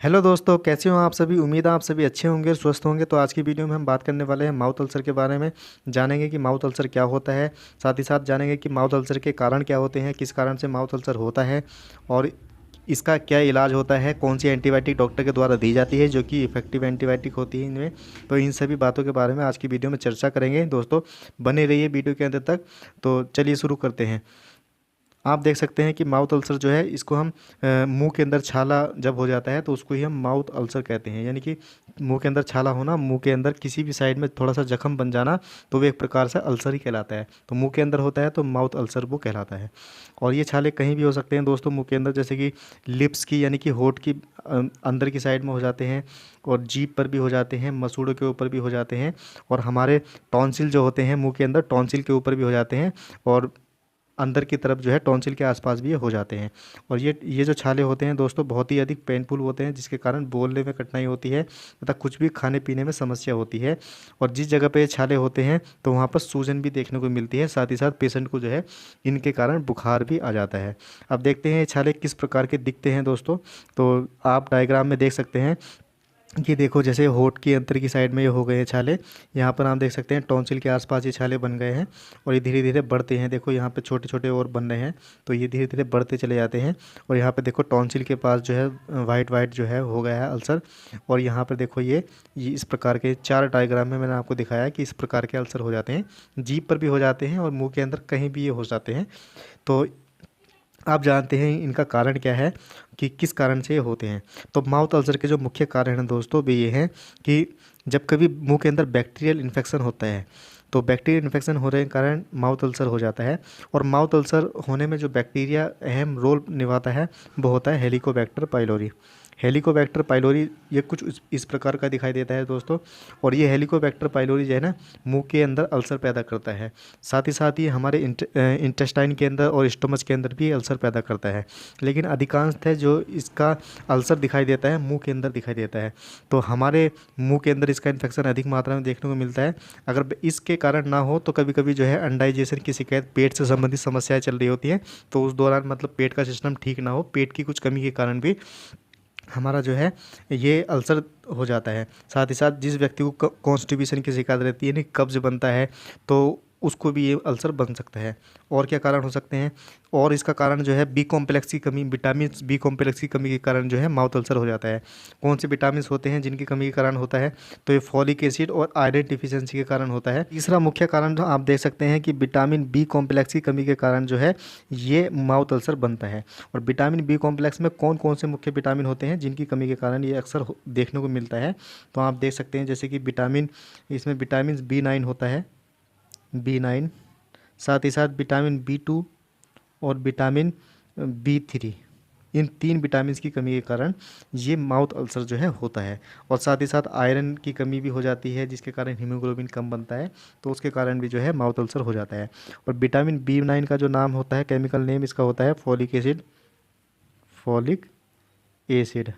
Hello दोस्तों, कैसे हो आप सभी। उम्मीद है आप सभी अच्छे होंगे और स्वस्थ होंगे। तो आज की वीडियो में हम बात करने वाले हैं माउथ अल्सर के बारे में। जानेंगे कि माउथ अल्सर क्या होता है, साथ ही साथ जानेंगे कि माउथ अल्सर के कारण क्या होते हैं, किस कारण से माउथ अल्सर होता है और इसका क्या इलाज होता है, कौन सी एंटीबायोटिक डॉक्टर के द्वारा दी जाती है जो कि इफेक्टिव एंटीबायोटिक होती है इनमें। तो इन सभी बातों के बारे में आज की वीडियो में चर्चा करेंगे। दोस्तों, बने रहिए वीडियो के अंत तक। तो चलिए शुरू करते हैं। आप देख सकते हैं कि माउथ अल्सर जो है इसको हम मुंह के अंदर छाला जब हो जाता है तो उसको ही हम माउथ अल्सर कहते हैं। यानी कि मुंह के अंदर छाला होना, मुंह के अंदर किसी भी साइड में थोड़ा सा जख्म बन जाना, तो वो एक प्रकार से अल्सर ही कहलाता है। तो मुंह के अंदर होता है तो माउथ अल्सर वो कहलाता है। और ये छाले कहीं भी हो सकते हैं दोस्तों मुंह के अंदर, जैसे कि लिप्स की यानी कि होठ की अंदर की साइड में हो जाते हैं, और जीभ पर भी हो जाते हैं, मसूड़ों के ऊपर भी हो जाते हैं, और हमारे टॉन्सिल जो होते हैं मुंह के अंदर, टॉन्सिल के ऊपर भी हो जाते हैं, और अंदर की तरफ जो है टॉन्सिल के आसपास भी ये हो जाते हैं। और ये जो छाले होते हैं दोस्तों बहुत ही अधिक पेनफुल होते हैं, जिसके कारण बोलने में कठिनाई होती है तथा कुछ भी खाने पीने में समस्या होती है। और जिस जगह पे ये छाले होते हैं तो वहाँ पर सूजन भी देखने को मिलती है, साथ ही साथ पेशेंट को जो है इनके कारण बुखार भी आ जाता है। अब देखते हैं ये छाले किस प्रकार के दिखते हैं दोस्तों। तो आप डायग्राम में देख सकते हैं कि देखो, जैसे होठ की अंदर की साइड में ये हो गए हैं छाले। यहाँ पर आप देख सकते हैं टॉन्सिल के आसपास ये छाले बन गए हैं, और ये धीरे धीरे बढ़ते हैं। देखो यहाँ पे छोटे छोटे और बन रहे हैं, तो ये धीरे धीरे बढ़ते चले जाते हैं। और यहाँ पे देखो टॉन्सिल के पास जो है वाइट वाइट जो है हो गया है अल्सर। और यहाँ पर देखो ये इस प्रकार के 4 डायग्राम में मैंने आपको दिखाया है कि इस प्रकार के अल्सर हो जाते हैं। जीभ पर भी हो जाते हैं और मुँह के अंदर कहीं भी ये हो जाते हैं। तो आप जानते हैं इनका कारण क्या है, कि किस कारण से ये होते हैं। तो माउथ अल्सर के जो मुख्य कारण हैं दोस्तों वे ये हैं कि जब कभी मुंह के अंदर बैक्टीरियल इन्फेक्शन होता है, तो बैक्टीरियल इन्फेक्शन होने के कारण माउथ अल्सर हो जाता है। और माउथ अल्सर होने में जो बैक्टीरिया अहम रोल निभाता है वो होता है हेलिकोबैक्टर पाइलोरी। हेलिकोबैक्टर पाइलोरी ये कुछ इस प्रकार का दिखाई देता है दोस्तों। और ये हेलिकोबैक्टर पाइलोरी जो है ना, मुंह के अंदर अल्सर पैदा करता है। साथ ही साथ ये हमारे इंटेस्टाइन के अंदर और स्टोमच के अंदर भी अल्सर पैदा करता है। लेकिन अधिकांशतः जो इसका अल्सर दिखाई देता है मुंह के अंदर दिखाई देता है। तो हमारे मुंह के अंदर इसका इन्फेक्शन अधिक मात्रा में देखने को मिलता है। अगर इसके कारण ना हो तो कभी कभी जो है अनडाइजेशन की शिकायत, पेट से संबंधित समस्याएं चल रही होती हैं, तो उस दौरान मतलब पेट का सिस्टम ठीक ना हो, पेट की कुछ कमी के कारण भी हमारा जो है ये अल्सर हो जाता है। साथ ही साथ जिस व्यक्ति को कॉन्स्टिपेशन की शिकायत रहती है, यानी कब्ज बनता है, तो उसको भी ये अल्सर बन सकता है। और क्या कारण हो सकते हैं, और इसका कारण जो है बी कॉम्प्लेक्स की कमी, विटामिन बी कॉम्प्लेक्स की कमी के कारण जो है माउथ अल्सर हो जाता है। कौन से विटामिन होते हैं जिनकी कमी के कारण होता है, तो ये फॉलिक एसिड और आयरन डिफिशियंसी के कारण होता है। तीसरा मुख्य कारण जो आप देख सकते हैं कि विटामिन बी कॉम्प्लेक्स की कमी के कारण जो है ये माउथ अल्सर बनता है। और विटामिन बी कॉम्प्लेक्स में कौन कौन से मुख्य विटामिन होते हैं जिनकी कमी के कारण ये अक्सर देखने को मिलता है, तो आप देख सकते हैं जैसे कि इसमें विटामिन बी 9 होता है, बी 9। साथ ही साथ विटामिन बी 2 और विटामिन बी 3, इन 3 विटामिन की कमी के कारण ये माउथ अल्सर जो है होता है। और साथ ही साथ आयरन की कमी भी हो जाती है, जिसके कारण हीमोग्लोबिन कम बनता है, तो उसके कारण भी जो है माउथ अल्सर हो जाता है। और विटामिन बी 9 का जो नाम होता है, केमिकल नेम इसका होता है फॉलिक एसिड, फॉलिक एसिड।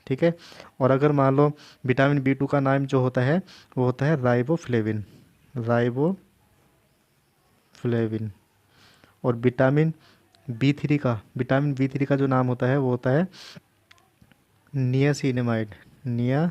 ठीक है। और अगर मान लो विटामिन बी 2 का नाम जो होता है वो होता है राइबोफ्लेविन, राइबोफ्लेविन। और विटामिन बी 3 का जो नाम होता है वो होता है नियासिनेमाइड, नियासिनेमाइड।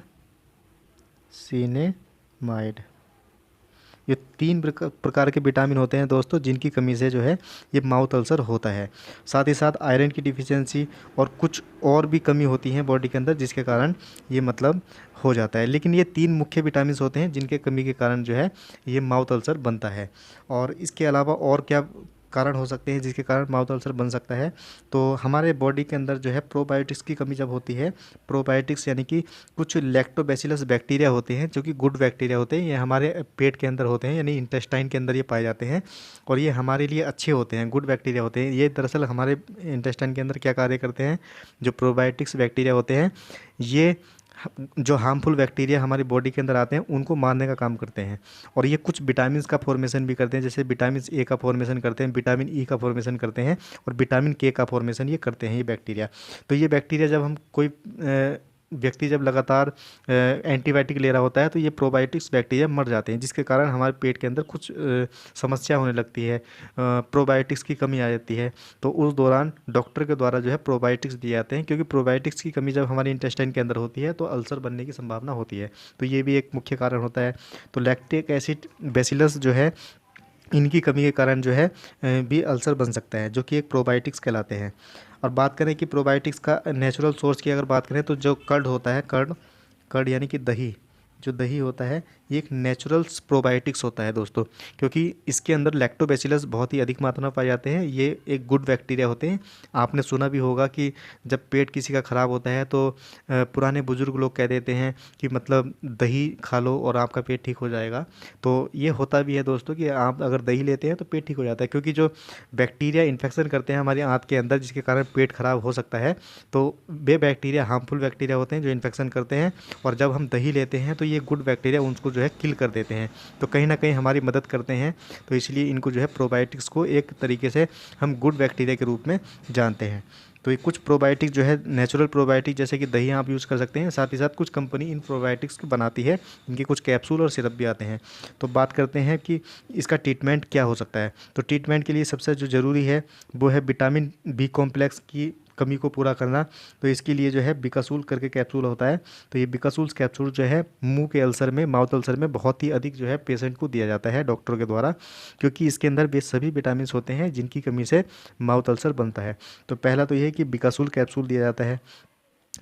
ये 3 प्रकार के विटामिन होते हैं दोस्तों जिनकी कमी से जो है ये माउथ अल्सर होता है। साथ ही साथ आयरन की डिफिशियंसी और कुछ और भी कमी होती है बॉडी के अंदर, जिसके कारण ये मतलब हो जाता है। लेकिन ये 3 मुख्य विटामिन होते हैं जिनके कमी के कारण जो है ये माउथ अल्सर बनता है। और इसके अलावा और क्या कारण हो सकते हैं जिसके कारण माउथ अल्सर बन सकता है, तो हमारे बॉडी के अंदर जो है प्रोबायोटिक्स की कमी जब होती है, प्रोबायोटिक्स यानी कि कुछ लैक्टोबैसिलस बैक्टीरिया होते हैं जो कि गुड बैक्टीरिया होते हैं, ये हमारे पेट के अंदर होते हैं, यानी इंटेस्टाइन के अंदर ये पाए जाते हैं। और ये हमारे लिए अच्छे होते हैं, गुड बैक्टीरिया होते हैं। ये दरअसल हमारे इंटेस्टाइन के अंदर क्या कार्य करते हैं, जो प्रोबायोटिक्स बैक्टीरिया होते हैं ये जो हार्मफुल बैक्टीरिया हमारी बॉडी के अंदर आते हैं उनको मारने का काम करते हैं। और ये कुछ विटामिन का फॉर्मेशन भी करते हैं, जैसे विटामिन ए का फॉर्मेशन करते हैं, विटामिन ई का फॉर्मेशन करते हैं, और विटामिन के का फॉर्मेशन ये करते हैं ये बैक्टीरिया। तो ये बैक्टीरिया जब हम कोई व्यक्ति जब लगातार एंटीबायोटिक ले रहा होता है तो ये प्रोबायोटिक्स बैक्टीरिया मर जाते हैं, जिसके कारण हमारे पेट के अंदर कुछ समस्या होने लगती है, प्रोबायोटिक्स की कमी आ जाती है। तो उस दौरान डॉक्टर के द्वारा जो है प्रोबायोटिक्स दिए जाते हैं, क्योंकि प्रोबायोटिक्स की कमी जब हमारे इंटेस्टाइन के अंदर होती है तो अल्सर बनने की संभावना होती है। तो ये भी एक मुख्य कारण होता है। तो लैक्टिक एसिड बेसिलस जो है, इनकी कमी के कारण जो है भी अल्सर बन सकता है, जो कि एक प्रोबायोटिक्स कहलाते हैं। और बात करें कि प्रोबायोटिक्स का नेचुरल सोर्स की अगर बात करें तो जो कर्ड होता है, कर्ड कर्ड यानी कि दही, जो दही होता है ये एक नेचुरल प्रोबायोटिक्स होता है दोस्तों, क्योंकि इसके अंदर लैक्टोबैसिलस बहुत ही अधिक मात्रा में पाए जाते हैं। ये एक गुड बैक्टीरिया होते हैं। आपने सुना भी होगा कि जब पेट किसी का ख़राब होता है तो पुराने बुजुर्ग लोग कह देते हैं कि मतलब दही खा लो और आपका पेट ठीक हो जाएगा। तो ये होता भी है दोस्तों कि आप अगर दही लेते हैं तो पेट ठीक हो जाता है, क्योंकि जो बैक्टीरिया इन्फेक्शन करते हैं हमारी आंत के अंदर, जिसके कारण पेट खराब हो सकता है, तो वे बैक्टीरिया हार्मफुल बैक्टीरिया होते हैं जो इन्फेक्शन करते हैं। और जब हम दही लेते हैं तो ये गुड बैक्टीरिया उनको जो है किल कर देते हैं, तो कहीं ना कहीं हमारी मदद करते हैं। तो इसलिए इनको जो है प्रोबायोटिक्स को एक तरीके से हम गुड बैक्टीरिया के रूप में जानते हैं। तो ये कुछ प्रोबायोटिक जो है नेचुरल प्रोबायोटिक, जैसे कि दही आप यूज़ कर सकते हैं। साथ ही साथ कुछ कंपनी इन प्रोबायोटिक्स को बनाती है, इनके कुछ कैप्सूल और सिरप भी आते हैं। तो बात करते हैं कि इसका ट्रीटमेंट क्या हो सकता है। तो ट्रीटमेंट के लिए सबसे जो ज़रूरी है वो है विटामिन बी कॉम्प्लेक्स की कमी को पूरा करना। तो इसके लिए जो है बिकासूल करके कैप्सूल होता है। तो ये बिकासूल कैप्सूल जो है मुंह के अल्सर में, माउथ अल्सर में बहुत ही अधिक जो है पेशेंट को दिया जाता है डॉक्टर के द्वारा, क्योंकि इसके अंदर वे सभी विटामिन होते हैं जिनकी कमी से माउथ अल्सर बनता है। तो पहला तो ये है कि बिकासूल कैप्सूल दिया जाता है।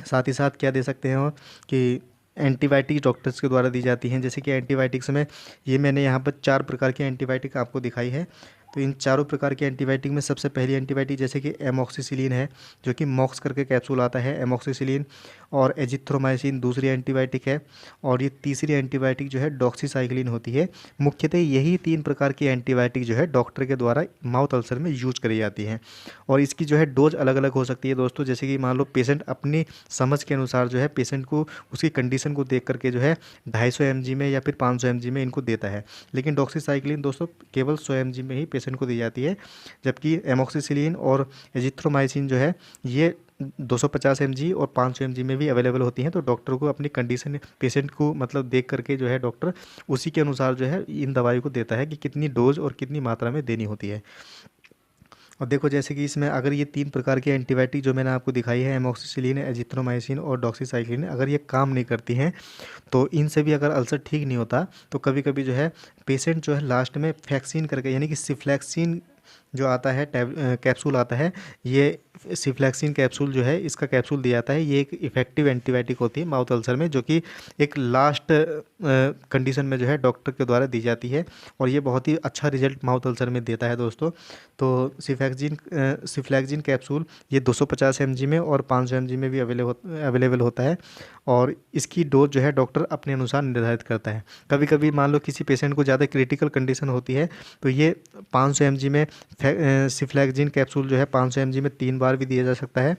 साथ ही साथ क्या दे सकते हैं और कि एंटीबायोटिक डॉक्टर्स के द्वारा दी जाती हैं। जैसे कि एंटीबायोटिक्स में ये मैंने यहाँ पर 4 प्रकार की एंटीबायोटिक आपको दिखाई है। तो इन चारों प्रकार के एंटीबायोटिक में सबसे पहली एंटीबायोटिक जैसे कि एमॉक्सिसिलिन है, जो कि मॉक्स करके कैप्सूल आता है, एमॉक्सिसिलिन। और एजिथ्रोमाइसिन दूसरी एंटीबायोटिक है। और ये तीसरी एंटीबायोटिक जो है डॉक्सीसाइक्लिन होती है। मुख्यतः यही 3 प्रकार की एंटीबायोटिक जो है डॉक्टर के द्वारा माउथ अल्सर में यूज करी जाती हैं। और इसकी जो है डोज अलग अलग हो सकती है दोस्तों। जैसे कि मान लो पेशेंट अपनी समझ के अनुसार जो है पेशेंट को उसकी कंडीशन को देख करके जो है 250 mg में या फिर 500 mg में इनको देता है। लेकिन डॉक्सीसाइक्लिन दोस्तों केवल 100 mg में ही पेशेंट को दी जाती है, जबकि एमॉक्सिसिलिन और एजिथ्रोमाइसिन जो है ये 250 mg और 500 mg में भी अवेलेबल होती हैं। तो डॉक्टर को अपनी कंडीशन पेशेंट को मतलब देख करके जो है डॉक्टर उसी के अनुसार जो है इन दवाई को देता है कि कितनी डोज और कितनी मात्रा में देनी होती है। और देखो जैसे कि इसमें अगर ये 3 प्रकार की एंटीबायोटिक जो मैंने आपको दिखाई है, एमॉक्सिसिलिन, एजिथ्रोमाइसिन और डॉक्सीसाइक्लिन, अगर ये काम नहीं करती हैं तो इनसे भी अगर अल्सर ठीक नहीं होता तो कभी कभी जो है पेशेंट जो है लास्ट में फैक्सीन करके यानी कि सिफ्लैक्सिन जो आता है कैप्सूल आता है, ये सिफ्लैक्सिन कैप्सूल जो है इसका कैप्सूल दिया जाता है। ये एक इफेक्टिव एंटीबायोटिक होती है माउथ अल्सर में, जो कि एक लास्ट कंडीशन में जो है डॉक्टर के द्वारा दी जाती है। और ये बहुत ही अच्छा रिजल्ट माउथ अल्सर में देता है दोस्तों। तो सिफ्लैक्सिन कैप्सूल ये 250 mg में और 500 mg में भी अवेलेबल होता है। और इसकी डोज जो है डॉक्टर अपने अनुसार निर्धारित करता है। कभी कभी मान लो किसी पेशेंट को ज़्यादा क्रिटिकल कंडीशन होती है तो ये 500 mg में सिफ्लैक्सिन कैप्सूल जो है 500 mg में 3 बार भी दिया जा सकता है,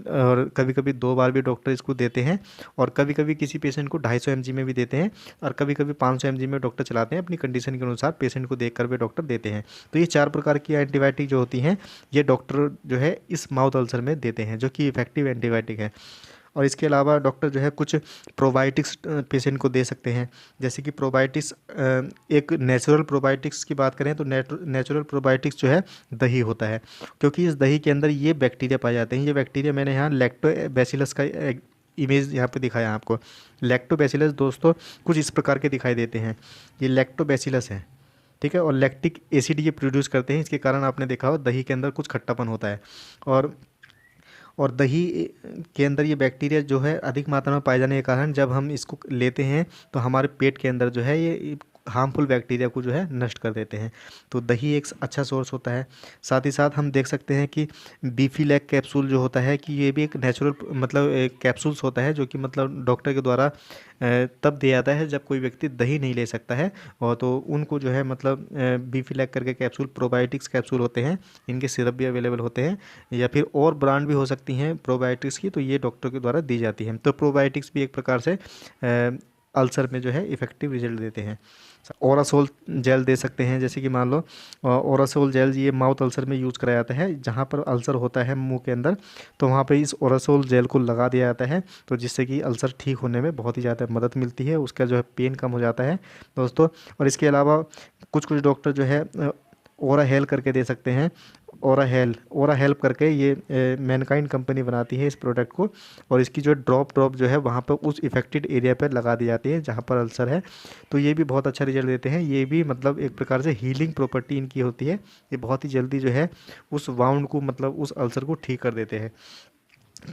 और कभी कभी 2 बार भी डॉक्टर इसको देते हैं। और कभी कभी किसी पेशेंट को 250 mg में भी देते हैं, और कभी कभी 500 mg में डॉक्टर चलाते हैं। अपनी कंडीशन के अनुसार पेशेंट को देख कर भी डॉक्टर देते हैं। तो ये 4 प्रकार की एंटीबायोटिक जो होती हैं ये डॉक्टर जो है इस माउथ अल्सर में देते हैं, जो कि इफेक्टिव एंटीबायोटिक है। और इसके अलावा डॉक्टर जो है कुछ प्रोबायोटिक्स पेशेंट को दे सकते हैं। जैसे कि प्रोबायोटिक्स, एक नेचुरल प्रोबायोटिक्स की बात करें तो नेचुरल प्रोबायोटिक्स जो है दही होता है, क्योंकि इस दही के अंदर ये बैक्टीरिया पाए जाते हैं। ये बैक्टीरिया मैंने यहाँ लैक्टोबैसिलस का इमेज यहाँ पे दिखाया आपको। लैक्टोबैसिलस दोस्तों कुछ इस प्रकार के दिखाई देते हैं। ये लैक्टोबैसिलस है, ठीक है। और लैक्टिक एसिड ये प्रोड्यूस करते हैं, इसके कारण आपने देखा हो दही के अंदर कुछ खट्टापन होता है। और दही के अंदर ये बैक्टीरिया जो है अधिक मात्रा में पाए जाने के कारण जब हम इसको लेते हैं तो हमारे पेट के अंदर जो है ये हार्मफुल बैक्टीरिया को जो है नष्ट कर देते हैं। तो दही एक अच्छा सोर्स होता है। साथ ही साथ हम देख सकते हैं कि बीफीलैक कैप्सूल जो होता है कि ये भी एक नेचुरल मतलब एक कैप्सूल्स होता है, जो कि मतलब डॉक्टर के द्वारा तब दिया जाता है जब कोई व्यक्ति दही नहीं ले सकता है, और तो उनको जो है मतलब बीफीलैक करके कैप्सूल प्रोबायोटिक्स कैप्सूल होते हैं। इनके सिरप भी अवेलेबल होते हैं, या फिर और ब्रांड भी हो सकती हैं प्रोबायोटिक्स की, तो ये डॉक्टर के द्वारा दी जाती हैं। तो प्रोबायोटिक्स भी एक प्रकार से अल्सर में जो है इफ़ेक्टिव रिजल्ट देते हैं। ओरासोल जेल दे सकते हैं, जैसे कि मान लो ओरासोल जेल ये माउथ अल्सर में यूज़ कराया जाता है, जहाँ पर अल्सर होता है मुंह के अंदर, तो वहाँ पे इस ओरासोल जेल को लगा दिया जाता है, तो जिससे कि अल्सर ठीक होने में बहुत ही ज़्यादा मदद मिलती है, उसका जो है पेन कम हो जाता है दोस्तों। और इसके अलावा कुछ कुछ डॉक्टर जो है ओरा हेल करके दे सकते हैं। ओरा हेल्प करके ये मैनकाइंड कंपनी बनाती है इस प्रोडक्ट को, और इसकी जो ड्रॉप जो है वहाँ पर उस इफेक्टेड एरिया पर लगा दी जाती है जहाँ पर अल्सर है, तो ये भी बहुत अच्छा रिजल्ट देते हैं। ये भी मतलब एक प्रकार से हीलिंग प्रॉपर्टी इनकी होती है, ये बहुत ही जल्दी जो है उस वाउंड को, मतलब उस अल्सर को ठीक कर देते हैं।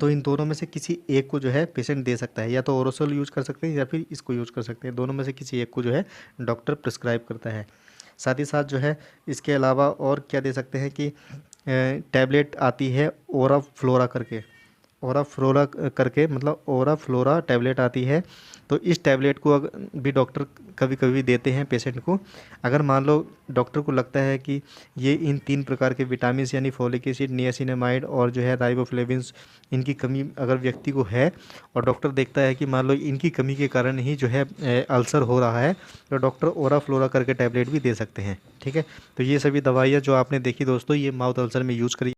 तो इन दोनों में से किसी एक को जो है पेशेंट दे सकता है, या तो ओरोसोल यूज़ कर सकते हैं या फिर इसको यूज़ कर सकते हैं, दोनों में से किसी एक को जो है डॉक्टर प्रिस्क्राइब करता है। साथ ही साथ जो है इसके अलावा और क्या दे सकते हैं कि टैबलेट आती है ओरा फ्लोरा करके, ओरा फ्लोरा करके मतलब ओरा फ्लोरा टैबलेट आती है। तो इस टैबलेट को भी डॉक्टर कभी कभी देते हैं पेशेंट को। अगर मान लो डॉक्टर को लगता है कि ये इन 3 प्रकार के विटामिन यानी फोलिक एसिड, नियासिनामाइड और जो है राइबोफ्लेविन्स, इनकी कमी अगर व्यक्ति को है, और डॉक्टर देखता है कि मान लो इनकी कमी के कारण ही जो है अल्सर हो रहा है, तो डॉक्टर ओरा फ्लोरा करके टैबलेट भी दे सकते हैं। ठीक है, तो ये सभी दवाइयाँ जो आपने देखी दोस्तों, ये माउथ अल्सर में यूज़ करी